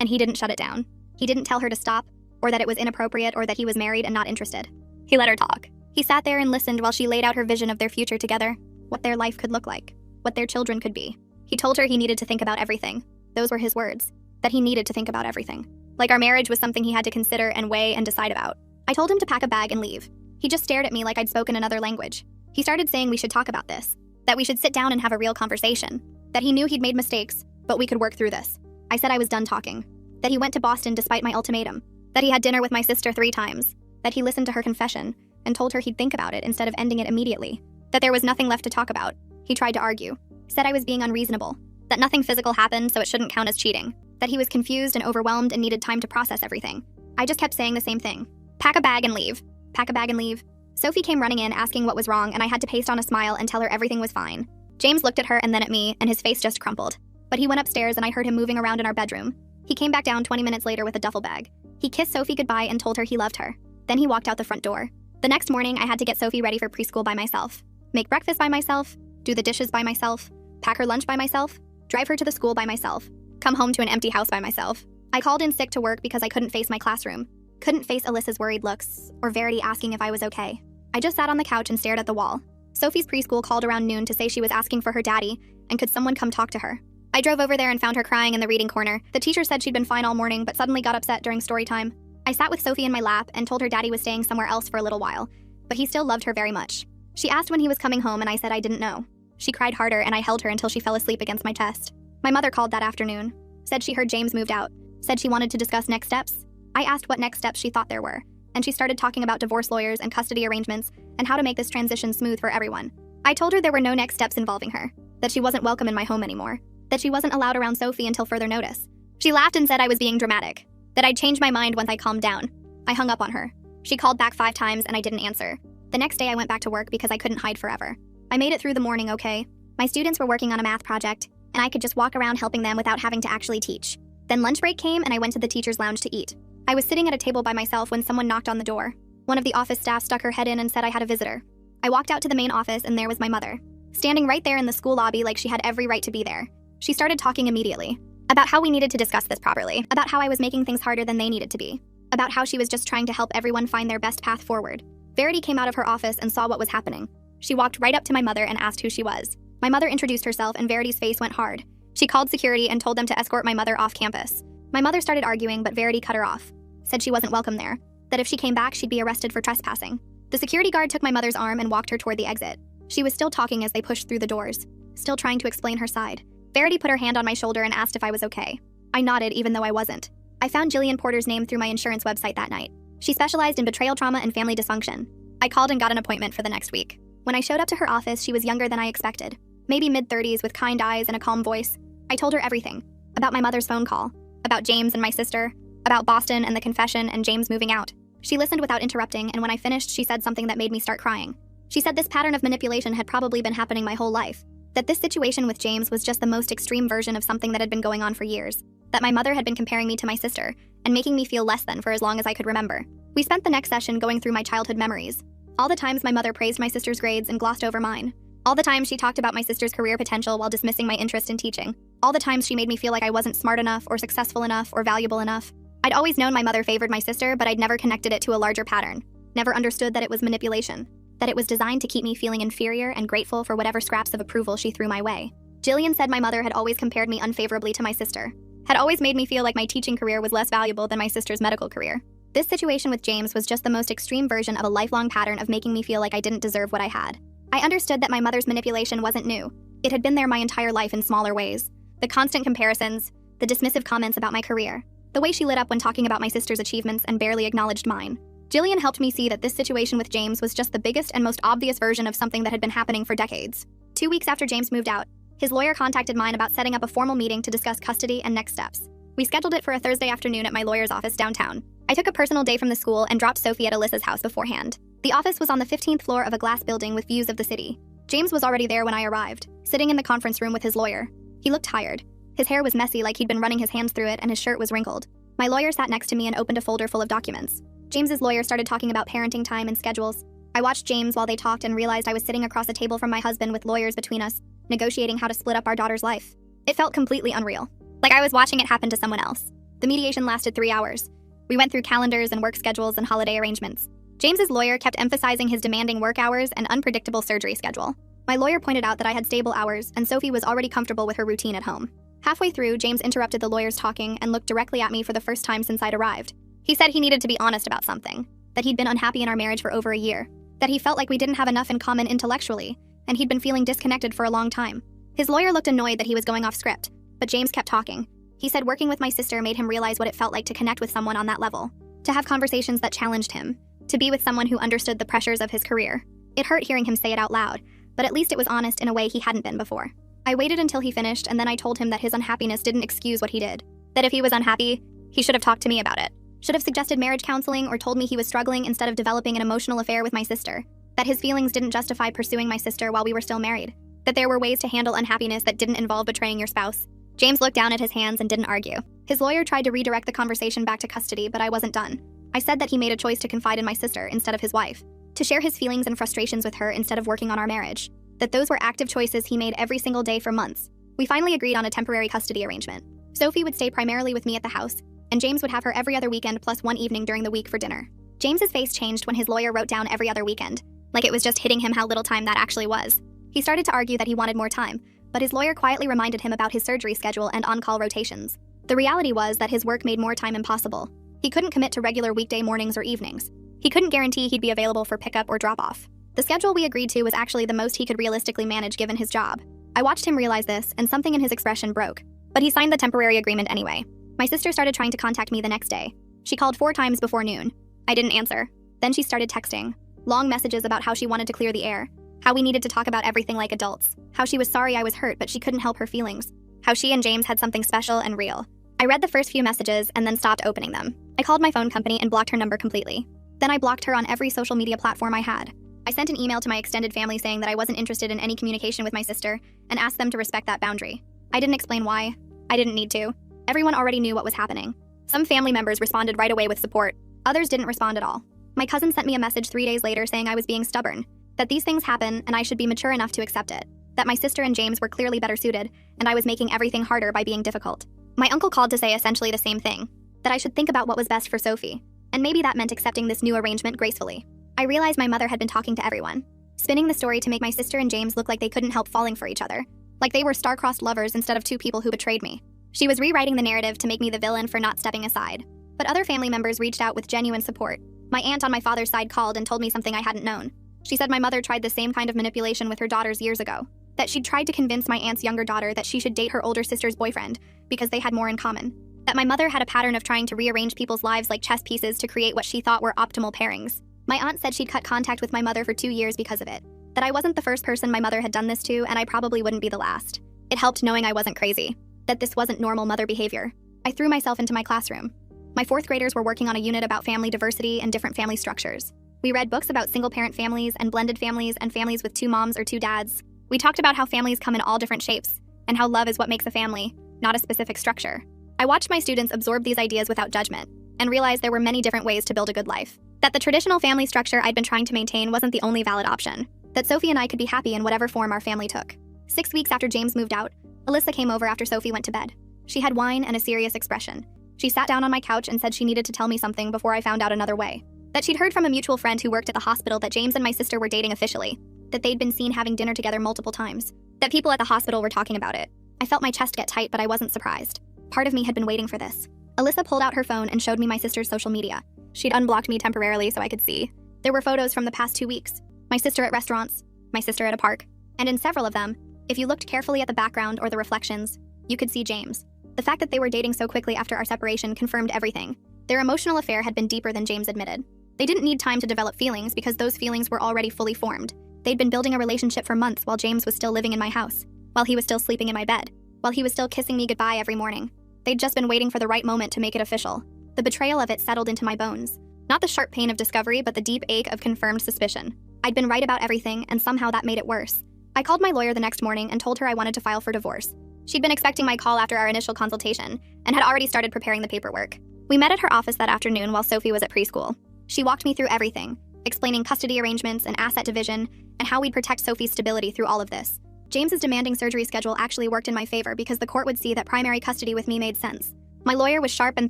A: And he didn't shut it down. He didn't tell her to stop, or that it was inappropriate or that he was married and not interested. He let her talk. He sat there and listened while she laid out her vision of their future together, what their life could look like, what their children could be. He told her he needed to think about everything. Those were his words, that he needed to think about everything. Like our marriage was something he had to consider and weigh and decide about. I told him to pack a bag and leave. He just stared at me like I'd spoken another language. He started saying we should talk about this, that we should sit down and have a real conversation, that he knew he'd made mistakes, but we could work through this. I said I was done talking, that he went to Boston despite my ultimatum, that he had dinner with my sister 3 times, that he listened to her confession and told her he'd think about it instead of ending it immediately, that there was nothing left to talk about. He tried to argue, said I was being unreasonable, that nothing physical happened so it shouldn't count as cheating, that he was confused and overwhelmed and needed time to process everything. I just kept saying the same thing. Pack a bag and leave. Pack a bag and leave. Sophie came running in asking what was wrong, and I had to paste on a smile and tell her everything was fine. James looked at her and then at me, and his face just crumpled. But he went upstairs and I heard him moving around in our bedroom. He came back down 20 minutes later with a duffel bag. He kissed Sophie goodbye and told her he loved her. Then he walked out the front door. The next morning, I had to get Sophie ready for preschool by myself, make breakfast by myself, do the dishes by myself, pack her lunch by myself, drive her to the school by myself, come home to an empty house by myself. I called in sick to work because I couldn't face my classroom, couldn't face Alyssa's worried looks, or Verity asking if I was okay. I just sat on the couch and stared at the wall. Sophie's preschool called around noon to say she was asking for her daddy, and could someone come talk to her. I drove over there and found her crying in the reading corner. The teacher said she'd been fine all morning, but suddenly got upset during story time. I sat with Sophie in my lap and told her daddy was staying somewhere else for a little while, but he still loved her very much. She asked when he was coming home and I said I didn't know. She cried harder and I held her until she fell asleep against my chest. My mother called that afternoon, said she heard James moved out, said she wanted to discuss next steps. I asked what next steps she thought there were, and she started talking about divorce lawyers and custody arrangements and how to make this transition smooth for everyone. I told her there were no next steps involving her, that she wasn't welcome in my home anymore, that she wasn't allowed around Sophie until further notice. She laughed and said I was being dramatic, that I'd change my mind once I calmed down. I hung up on her. She called back 5 times and I didn't answer. The next day I went back to work because I couldn't hide forever. I made it through the morning okay. My students were working on a math project, and I could just walk around helping them without having to actually teach. Then lunch break came and I went to the teacher's lounge to eat. I was sitting at a table by myself when someone knocked on the door. One of the office staff stuck her head in and said I had a visitor. I walked out to the main office and there was my mother, standing right there in the school lobby like she had every right to be there. She started talking immediately about how we needed to discuss this properly, about how I was making things harder than they needed to be, about how she was just trying to help everyone find their best path forward. Verity came out of her office and saw what was happening. She walked right up to my mother and asked who she was. My mother introduced herself and Verity's face went hard. She called security and told them to escort my mother off campus. My mother started arguing, but Verity cut her off, said she wasn't welcome there, that if she came back, she'd be arrested for trespassing. The security guard took my mother's arm and walked her toward the exit. She was still talking as they pushed through the doors, still trying to explain her side. Verity put her hand on my shoulder and asked if I was okay. I nodded even though I wasn't. I found Jillian Porter's name through my insurance website that night. She specialized in betrayal trauma and family dysfunction. I called and got an appointment for the next week. When I showed up to her office, she was younger than I expected. Maybe mid-30s with kind eyes and a calm voice. I told her everything. About my mother's phone call, about James and my sister, about Boston and the confession and James moving out. She listened without interrupting, and when I finished, she said something that made me start crying. She said this pattern of manipulation had probably been happening my whole life, that this situation with James was just the most extreme version of something that had been going on for years, that my mother had been comparing me to my sister and making me feel less than for as long as I could remember. We spent the next session going through my childhood memories. All the times my mother praised my sister's grades and glossed over mine. All the times she talked about my sister's career potential while dismissing my interest in teaching. All the times she made me feel like I wasn't smart enough or successful enough or valuable enough. I'd always known my mother favored my sister, but I'd never connected it to a larger pattern. Never understood that it was manipulation. That it was designed to keep me feeling inferior and grateful for whatever scraps of approval she threw my way. Jillian said my mother had always compared me unfavorably to my sister. Had always made me feel like my teaching career was less valuable than my sister's medical career. This situation with James was just the most extreme version of a lifelong pattern of making me feel like I didn't deserve what I had. I understood that my mother's manipulation wasn't new. It had been there my entire life in smaller ways. The constant comparisons, the dismissive comments about my career, the way she lit up when talking about my sister's achievements and barely acknowledged mine. Jillian helped me see that this situation with James was just the biggest and most obvious version of something that had been happening for decades. 2 weeks after James moved out, his lawyer contacted mine about setting up a formal meeting to discuss custody and next steps. We scheduled it for a Thursday afternoon at my lawyer's office downtown. I took a personal day from the school and dropped Sophie at Alyssa's house beforehand. The office was on the 15th floor of a glass building with views of the city. James was already there when I arrived, sitting in the conference room with his lawyer. He looked tired. His hair was messy like he'd been running his hands through it, and his shirt was wrinkled. My lawyer sat next to me and opened a folder full of documents. James's lawyer started talking about parenting time and schedules. I watched James while they talked and realized I was sitting across a table from my husband with lawyers between us, negotiating how to split up our daughter's life. It felt completely unreal, like I was watching it happen to someone else. The mediation lasted 3 hours. We went through calendars and work schedules and holiday arrangements. James's lawyer kept emphasizing his demanding work hours and unpredictable surgery schedule. My lawyer pointed out that I had stable hours, and Sophie was already comfortable with her routine at home. Halfway through, James interrupted the lawyer's talking and looked directly at me for the first time since I'd arrived. He said he needed to be honest about something, that he'd been unhappy in our marriage for over a year, that he felt like we didn't have enough in common intellectually, and he'd been feeling disconnected for a long time. His lawyer looked annoyed that he was going off script, but James kept talking. He said working with my sister made him realize what it felt like to connect with someone on that level, to have conversations that challenged him, to be with someone who understood the pressures of his career. It hurt hearing him say it out loud, but at least it was honest in a way he hadn't been before. I waited until he finished, and then I told him that his unhappiness didn't excuse what he did. That if he was unhappy, he should have talked to me about it. Should have suggested marriage counseling or told me he was struggling instead of developing an emotional affair with my sister. That his feelings didn't justify pursuing my sister while we were still married. That there were ways to handle unhappiness that didn't involve betraying your spouse. James looked down at his hands and didn't argue. His lawyer tried to redirect the conversation back to custody, but I wasn't done. I said that he made a choice to confide in my sister instead of his wife. To share his feelings and frustrations with her instead of working on our marriage. That those were active choices he made every single day for months. We finally agreed on a temporary custody arrangement. Sophie would stay primarily with me at the house, and James would have her every other weekend plus one evening during the week for dinner. James's face changed when his lawyer wrote down every other weekend, like it was just hitting him how little time that actually was. He started to argue that he wanted more time, but his lawyer quietly reminded him about his surgery schedule and on-call rotations. The reality was that his work made more time impossible. He couldn't commit to regular weekday mornings or evenings. He couldn't guarantee he'd be available for pickup or drop-off. The schedule we agreed to was actually the most he could realistically manage given his job. I watched him realize this, and something in his expression broke. But he signed the temporary agreement anyway. My sister started trying to contact me the next day. She called 4 times before noon. I didn't answer. Then she started texting. Long messages about how she wanted to clear the air. How we needed to talk about everything like adults. How she was sorry I was hurt but she couldn't help her feelings. How she and James had something special and real. I read the first few messages and then stopped opening them. I called my phone company and blocked her number completely. Then I blocked her on every social media platform I had. I sent an email to my extended family saying that I wasn't interested in any communication with my sister and asked them to respect that boundary. I didn't explain why. I didn't need to. Everyone already knew what was happening. Some family members responded right away with support. Others didn't respond at all. My cousin sent me a message 3 days later saying I was being stubborn, that these things happen and I should be mature enough to accept it, that my sister and James were clearly better suited, and I was making everything harder by being difficult. My uncle called to say essentially the same thing, that I should think about what was best for Sophie, and maybe that meant accepting this new arrangement gracefully. I realized my mother had been talking to everyone, spinning the story to make my sister and James look like they couldn't help falling for each other, like they were star-crossed lovers instead of 2 people who betrayed me. She was rewriting the narrative to make me the villain for not stepping aside. But other family members reached out with genuine support. My aunt on my father's side called and told me something I hadn't known. She said my mother tried the same kind of manipulation with her daughters years ago, that she'd tried to convince my aunt's younger daughter that she should date her older sister's boyfriend because they had more in common, that my mother had a pattern of trying to rearrange people's lives like chess pieces to create what she thought were optimal pairings. My aunt said she'd cut contact with my mother for 2 years because of it, that I wasn't the first person my mother had done this to and I probably wouldn't be the last. It helped knowing I wasn't crazy, that this wasn't normal mother behavior. I threw myself into my classroom. My 4th graders were working on a unit about family diversity and different family structures. We read books about single-parent families and blended families and families with 2 moms or 2 dads. We talked about how families come in all different shapes and how love is what makes a family, not a specific structure. I watched my students absorb these ideas without judgment and realized there were many different ways to build a good life. That the traditional family structure I'd been trying to maintain wasn't the only valid option. That Sophie and I could be happy in whatever form our family took. 6 weeks after James moved out, Alyssa came over after Sophie went to bed. She had wine and a serious expression. She sat down on my couch and said she needed to tell me something before I found out another way. That she'd heard from a mutual friend who worked at the hospital that James and my sister were dating officially. That they'd been seen having dinner together multiple times. That people at the hospital were talking about it. I felt my chest get tight, but I wasn't surprised. Part of me had been waiting for this. Alyssa pulled out her phone and showed me my sister's social media. She'd unblocked me temporarily so I could see. There were photos from the past 2 weeks. My sister at restaurants, my sister at a park. And in several of them, if you looked carefully at the background or the reflections, you could see James. The fact that they were dating so quickly after our separation confirmed everything. Their emotional affair had been deeper than James admitted. They didn't need time to develop feelings because those feelings were already fully formed. They'd been building a relationship for months while James was still living in my house, while he was still sleeping in my bed, while he was still kissing me goodbye every morning. They'd just been waiting for the right moment to make it official. The betrayal of it settled into my bones. Not the sharp pain of discovery, but the deep ache of confirmed suspicion. I'd been right about everything, and somehow that made it worse. I called my lawyer the next morning and told her I wanted to file for divorce. She'd been expecting my call after our initial consultation and had already started preparing the paperwork. We met at her office that afternoon while Sophie was at preschool. She walked me through everything, explaining custody arrangements and asset division and how we'd protect Sophie's stability through all of this. James's demanding surgery schedule actually worked in my favor because the court would see that primary custody with me made sense. My lawyer was sharp and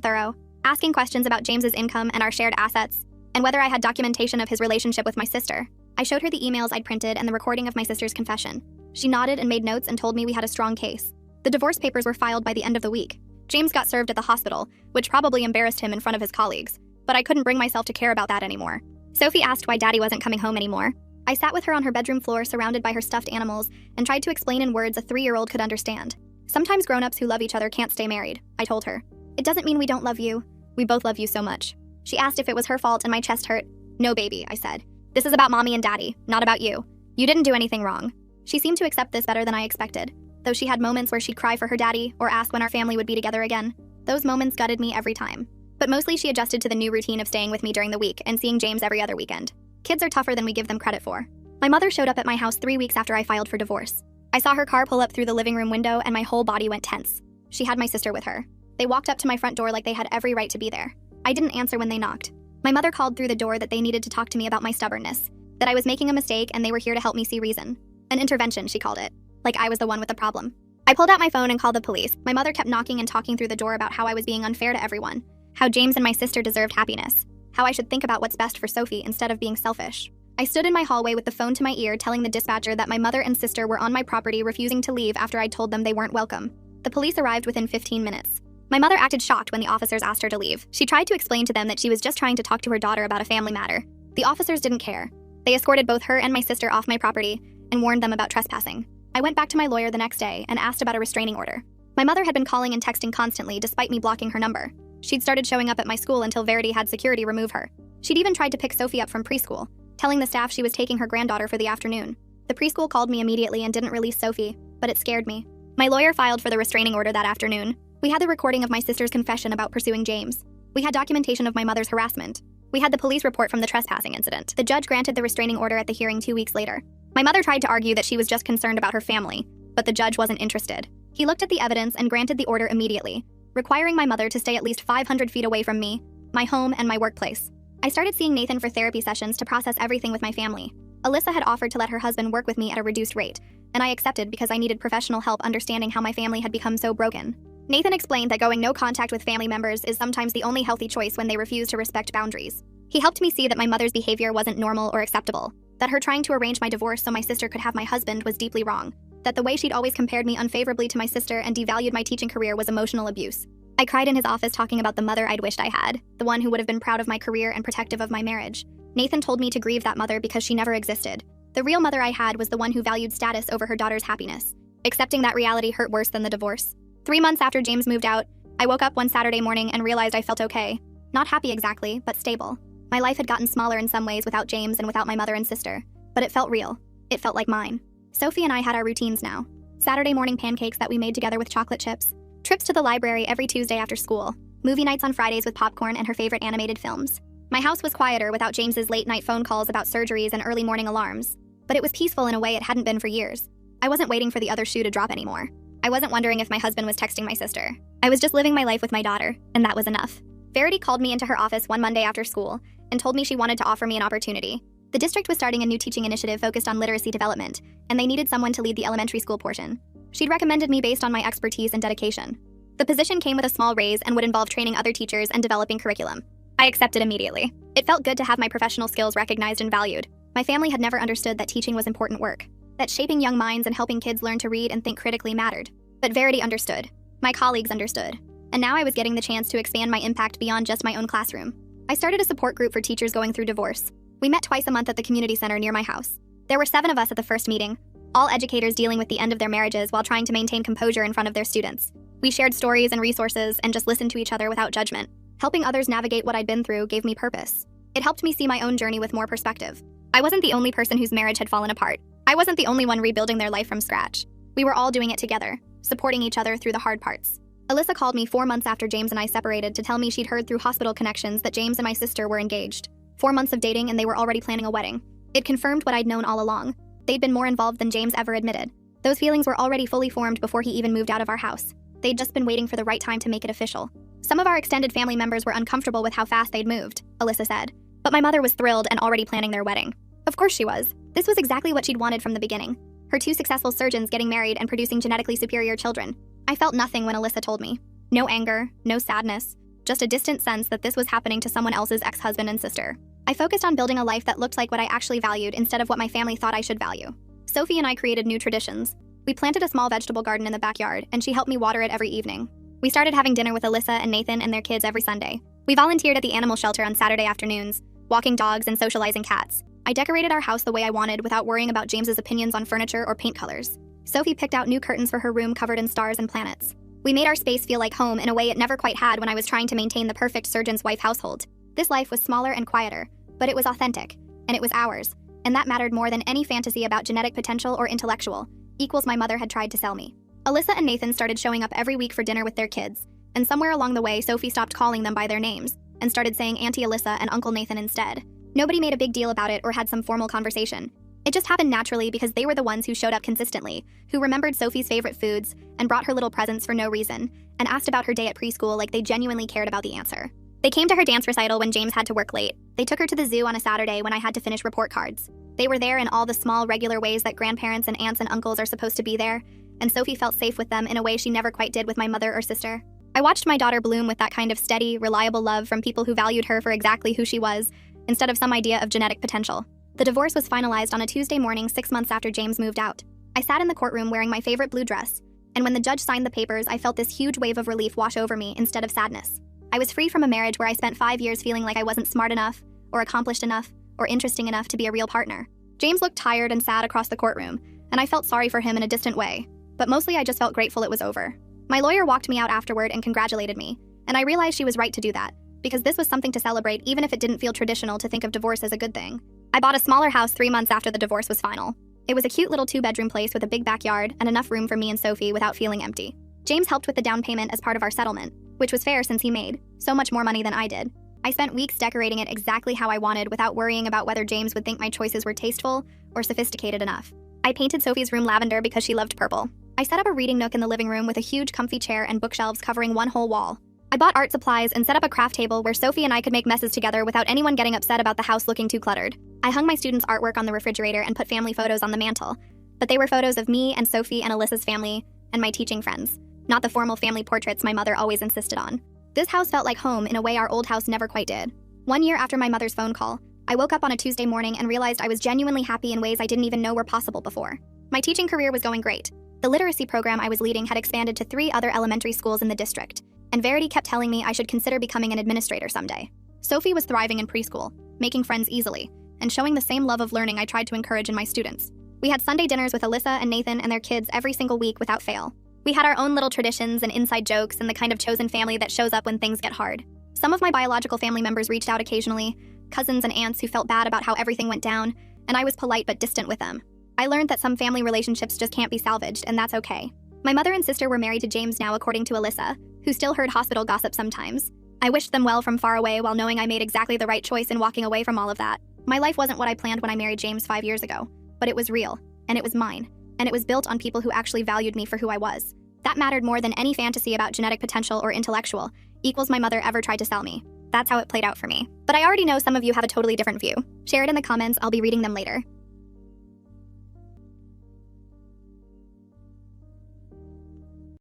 A: thorough, asking questions about James's income and our shared assets. and whether I had documentation of his relationship with my sister. I showed her the emails I'd printed and the recording of my sister's confession. She nodded and made notes and told me we had a strong case. The divorce papers were filed by the end of the week. James got served at the hospital, which probably embarrassed him in front of his colleagues, but I couldn't bring myself to care about that anymore. Sophie asked why Daddy wasn't coming home anymore. I sat with her on her bedroom floor surrounded by her stuffed animals and tried to explain in words a 3-year-old could understand. Sometimes grown-ups who love each other can't stay married, I told her. It doesn't mean we don't love you. We both love you so much. She asked if it was her fault and my chest hurt. No, baby, I said. This is about Mommy and Daddy, not about you. You didn't do anything wrong. She seemed to accept this better than I expected, though she had moments where she'd cry for her daddy or ask when our family would be together again. Those moments gutted me every time. But mostly she adjusted to the new routine of staying with me during the week and seeing James every other weekend. Kids are tougher than we give them credit for. My mother showed up at my house 3 weeks after I filed for divorce. I saw her car pull up through the living room window and my whole body went tense. She had my sister with her. They walked up to my front door like they had every right to be there. I didn't answer when they knocked. My mother called through the door that they needed to talk to me about my stubbornness, that I was making a mistake and they were here to help me see reason. An intervention, she called it. Like I was the one with the problem. I pulled out my phone and called the police. My mother kept knocking and talking through the door about how I was being unfair to everyone, how James and my sister deserved happiness, how I should think about what's best for Sophie instead of being selfish. I stood in my hallway with the phone to my ear telling the dispatcher that my mother and sister were on my property refusing to leave after I'd told them they weren't welcome. The police arrived within 15 minutes. My mother acted shocked when the officers asked her to leave. She tried to explain to them that she was just trying to talk to her daughter about a family matter. The officers didn't care. They escorted both her and my sister off my property and warned them about trespassing. I went back to my lawyer the next day and asked about a restraining order. My mother had been calling and texting constantly despite me blocking her number. She'd started showing up at my school until Verity had security remove her. She'd even tried to pick Sophie up from preschool, telling the staff she was taking her granddaughter for the afternoon. The preschool called me immediately and didn't release Sophie, but it scared me. My lawyer filed for the restraining order that afternoon. We had the recording of my sister's confession about pursuing James. We had documentation of my mother's harassment. We had the police report from the trespassing incident. The judge granted the restraining order at the hearing 2 weeks later. My mother tried to argue that she was just concerned about her family, but the judge wasn't interested. He looked at the evidence and granted the order immediately, requiring my mother to stay at least 500 feet away from me, my home, and my workplace. I started seeing Nathan for therapy sessions to process everything with my family. Alyssa had offered to let her husband work with me at a reduced rate, and I accepted because I needed professional help understanding how my family had become so broken. Nathan explained that going no contact with family members is sometimes the only healthy choice when they refuse to respect boundaries. He helped me see that my mother's behavior wasn't normal or acceptable, that her trying to arrange my divorce so my sister could have my husband was deeply wrong, that the way she'd always compared me unfavorably to my sister and devalued my teaching career was emotional abuse. I cried in his office talking about the mother I'd wished I had, the one who would have been proud of my career and protective of my marriage. Nathan told me to grieve that mother because she never existed. The real mother I had was the one who valued status over her daughter's happiness. Accepting that reality hurt worse than the divorce. 3 months after James moved out, I woke up one Saturday morning and realized I felt okay. Not happy exactly, but stable. My life had gotten smaller in some ways without James and without my mother and sister, but it felt real. It felt like mine. Sophie and I had our routines now. Saturday morning pancakes that we made together with chocolate chips. Trips to the library every Tuesday after school. Movie nights on Fridays with popcorn and her favorite animated films. My house was quieter without James's late-night phone calls about surgeries and early morning alarms. But it was peaceful in a way it hadn't been for years. I wasn't waiting for the other shoe to drop anymore. I wasn't wondering if my husband was texting my sister. I was just living my life with my daughter, and that was enough. Verity called me into her office one Monday after school and told me she wanted to offer me an opportunity. The district was starting a new teaching initiative focused on literacy development, and they needed someone to lead the elementary school portion. She'd recommended me based on my expertise and dedication. The position came with a small raise and would involve training other teachers and developing curriculum. I accepted immediately. It felt good to have my professional skills recognized and valued. My family had never understood that teaching was important work, that shaping young minds and helping kids learn to read and think critically mattered. But Verity understood. My colleagues understood. And now I was getting the chance to expand my impact beyond just my own classroom. I started a support group for teachers going through divorce. We met twice a month at the community center near my house. There were 7 of us at the first meeting, all educators dealing with the end of their marriages while trying to maintain composure in front of their students. We shared stories and resources and just listened to each other without judgment. Helping others navigate what I'd been through gave me purpose. It helped me see my own journey with more perspective. I wasn't the only person whose marriage had fallen apart. I wasn't the only one rebuilding their life from scratch. We were all doing it together, supporting each other through the hard parts. Alyssa called me 4 months after James and I separated to tell me she'd heard through hospital connections that James and my sister were engaged. 4 months of dating and they were already planning a wedding. It confirmed what I'd known all along. They'd been more involved than James ever admitted. Those feelings were already fully formed before he even moved out of our house. They'd just been waiting for the right time to make it official. Some of our extended family members were uncomfortable with how fast they'd moved, Alyssa said. But my mother was thrilled and already planning their wedding. Of course she was. This was exactly what she'd wanted from the beginning. Her 2 successful surgeons getting married and producing genetically superior children. I felt nothing when Alyssa told me. No anger, no sadness, just a distant sense that this was happening to someone else's ex-husband and sister. I focused on building a life that looked like what I actually valued instead of what my family thought I should value. Sophie and I created new traditions. We planted a small vegetable garden in the backyard, and she helped me water it every evening. We started having dinner with Alyssa and Nathan and their kids every Sunday. We volunteered at the animal shelter on Saturday afternoons, walking dogs and socializing cats. I decorated our house the way I wanted without worrying about James's opinions on furniture or paint colors. Sophie picked out new curtains for her room covered in stars and planets. We made our space feel like home in a way it never quite had when I was trying to maintain the perfect surgeon's wife household. This life was smaller and quieter, but it was authentic, and it was ours, and that mattered more than any fantasy about genetic potential or intellectual equals my mother had tried to sell me. Alyssa and Nathan started showing up every week for dinner with their kids, and somewhere along the way, Sophie stopped calling them by their names and started saying Auntie Alyssa and Uncle Nathan instead. Nobody made a big deal about it or had some formal conversation. It just happened naturally because they were the ones who showed up consistently, who remembered Sophie's favorite foods and brought her little presents for no reason, and asked about her day at preschool like they genuinely cared about the answer. They came to her dance recital when James had to work late. They took her to the zoo on a Saturday when I had to finish report cards. They were there in all the small, regular ways that grandparents and aunts and uncles are supposed to be there, and Sophie felt safe with them in a way she never quite did with my mother or sister. I watched my daughter bloom with that kind of steady, reliable love from people who valued her for exactly who she was, instead of some idea of genetic potential. The divorce was finalized on a Tuesday morning 6 months after James moved out. I sat in the courtroom wearing my favorite blue dress, and when the judge signed the papers, I felt this huge wave of relief wash over me instead of sadness. I was free from a marriage where I spent 5 years feeling like I wasn't smart enough, or accomplished enough, or interesting enough to be a real partner. James looked tired and sad across the courtroom, and I felt sorry for him in a distant way, but mostly I just felt grateful it was over. My lawyer walked me out afterward and congratulated me, and I realized she was right to do that, because this was something to celebrate even if it didn't feel traditional to think of divorce as a good thing. I bought a smaller house 3 months after the divorce was final. It was a cute little 2-bedroom place with a big backyard and enough room for me and Sophie without feeling empty. James helped with the down payment as part of our settlement, which was fair since he made so much more money than I did. I spent weeks decorating it exactly how I wanted without worrying about whether James would think my choices were tasteful or sophisticated enough. I painted Sophie's room lavender because she loved purple. I set up a reading nook in the living room with a huge comfy chair and bookshelves covering one whole wall. I bought art supplies and set up a craft table where Sophie and I could make messes together without anyone getting upset about the house looking too cluttered. I hung my students' artwork on the refrigerator and put family photos on the mantle, but they were photos of me and Sophie and Alyssa's family and my teaching friends, not the formal family portraits my mother always insisted on. This house felt like home in a way our old house never quite did. 1 year after my mother's phone call, I woke up on a Tuesday morning and realized I was genuinely happy in ways I didn't even know were possible before. My teaching career was going great. The literacy program I was leading had expanded to 3 other elementary schools in the district, and Verity kept telling me I should consider becoming an administrator someday. Sophie was thriving in preschool, making friends easily, and showing the same love of learning I tried to encourage in my students. We had Sunday dinners with Alyssa and Nathan and their kids every single week without fail. We had our own little traditions and inside jokes and the kind of chosen family that shows up when things get hard. Some of my biological family members reached out occasionally, cousins and aunts who felt bad about how everything went down, and I was polite but distant with them. I learned that some family relationships just can't be salvaged, and that's okay. My mother and sister were married to James now, according to Alyssa, who still heard hospital gossip sometimes. I wished them well from far away while knowing I made exactly the right choice in walking away from all of that. My life wasn't what I planned when I married James 5 years ago, but it was real, and it was mine, and it was built on people who actually valued me for who I was. That mattered more than any fantasy about genetic potential or intellectual equals my mother ever tried to sell me. That's how it played out for me. But I already know some of you have a totally different view. Share it in the comments, I'll be reading them later.